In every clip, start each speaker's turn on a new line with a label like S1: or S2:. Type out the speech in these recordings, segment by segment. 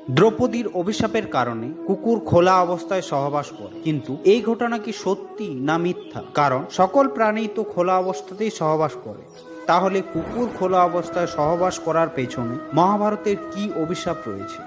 S1: দ্রৌপদীর অভিশাপের কারণে কুকুর খোলা অবস্থায় সহবাস করে, কিন্তু এই ঘটনা কি সত্যি না মিথ্যা? কারণ সকল প্রাণী তো খোলা অবস্থাতেই সহবাস করে। তাহলে কুকুর খোলা অবস্থায় সহবাস করার পেছনে মহাভারতের কি অভিশাপ রয়েছে?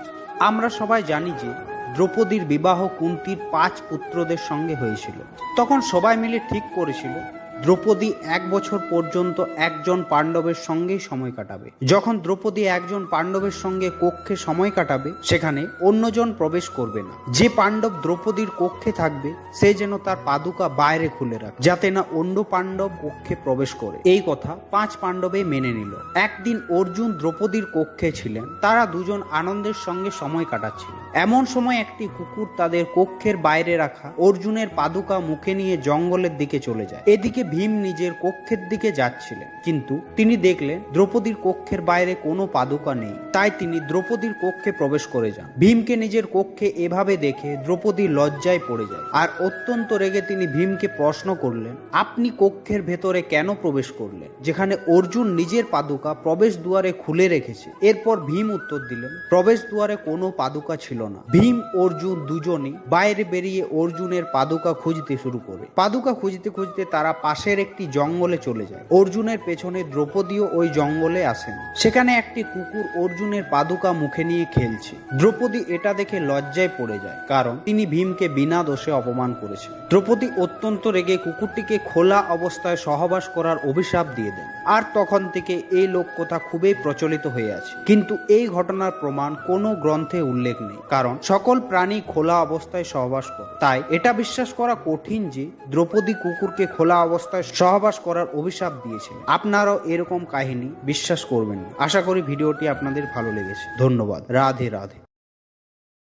S1: আমরা সবাই জানি যে দ্রৌপদীর বিবাহ কুন্তির 5 পুত্রদের সঙ্গে হয়েছিল। তখন সবাই মিলে ঠিক করেছিল দ্রৌপদী 1 বছর পর্যন্ত একজন পাণ্ডবের সঙ্গেই সময় কাটাবে। যখন দ্রৌপদী একজন পাণ্ডবের সঙ্গে কক্ষে সময় কাটাবে, সেখানে অন্যজন প্রবেশ করবে না। যে পাণ্ডব দ্রৌপদীর কক্ষে থাকবে সে যেন তার পাদুকা বাইরে খুলে রাখে, যাতে না অন্য পাণ্ডব কক্ষে প্রবেশ করে। এই কথা 5 পাণ্ডবে মেনে নিল। একদিন অর্জুন দ্রৌপদীর কক্ষে ছিলেন। তারা দুজন আনন্দের সঙ্গে সময় কাটাচ্ছিল। এমন সময় একটি কুকুর তাদের কক্ষের বাইরে রাখা অর্জুনের পাদুকা মুখে নিয়ে জঙ্গলের দিকে চলে যায়। এদিকে ভীম নিজের কক্ষের দিকে যাচ্ছিলেন, কিন্তু তিনি দেখলেন দ্রৌপদীর কক্ষের বাইরে কোনো পাদুকা নেই। তাই তিনি দ্রৌপদীর কক্ষে প্রবেশ করে যান। ভীমকে নিজের কক্ষে এভাবে দেখে দ্রৌপদী লজ্জায় পড়ে যায়, আর অত্যন্ত রেগে তিনি ভীমকে প্রশ্ন করলেন, আপনি কক্ষের ভেতরে কেন প্রবেশ করলেন, যেখানে অর্জুন নিজের পাদুকা প্রবেশ দুয়ারে খুলে রেখেছে? এরপর ভীম উত্তর দিলেন, প্রবেশ দুয়ারে কোনো পাদুকা ছিল না। ভীম অর্জুন দুজনই বাইরে বেরিয়ে অর্জুনের পাদুকা খুঁজতে শুরু করে। পাদুকা খুঁজতে খুঁজতে তারা পাশের একটি জঙ্গলে চলে যায়। অর্জুনের পেছনে দ্রৌপদীও ওই জঙ্গলে আসেন। সেখানে একটি কুকুর অর্জুনের পাদুকা মুখে নিয়ে খেলছে। দ্রৌপদী এটা দেখে লজ্জায় পড়ে যায়, কারণ তিনি ভীমকে বিনা দোষে অপমান করেছেন। দ্রৌপদী অত্যন্ত রেগে কুকুরটিকে খোলা অবস্থায় সহবাস করার অভিশাপ দিয়ে দেন। আর তখন থেকে এই লোককথা খুবই প্রচলিত হয়ে আছে, কিন্তু এই ঘটনার প্রমাণ কোনো গ্রন্থে উল্লেখ নেই, কারণ সকল প্রাণী খোলা অবস্থায় সহবাস করে। তাই এটা বিশ্বাস করা কঠিন যে দ্রৌপদী কুকুরকে খোলা অবস্থায় সহবাস করার অভিশাপ দিয়েছিলেন। আপনারাও এরকম কাহিনী বিশ্বাস করবেন না। আশা করি ভিডিওটি আপনাদের ভালো লেগেছে। ধন্যবাদ। রাধে রাধে।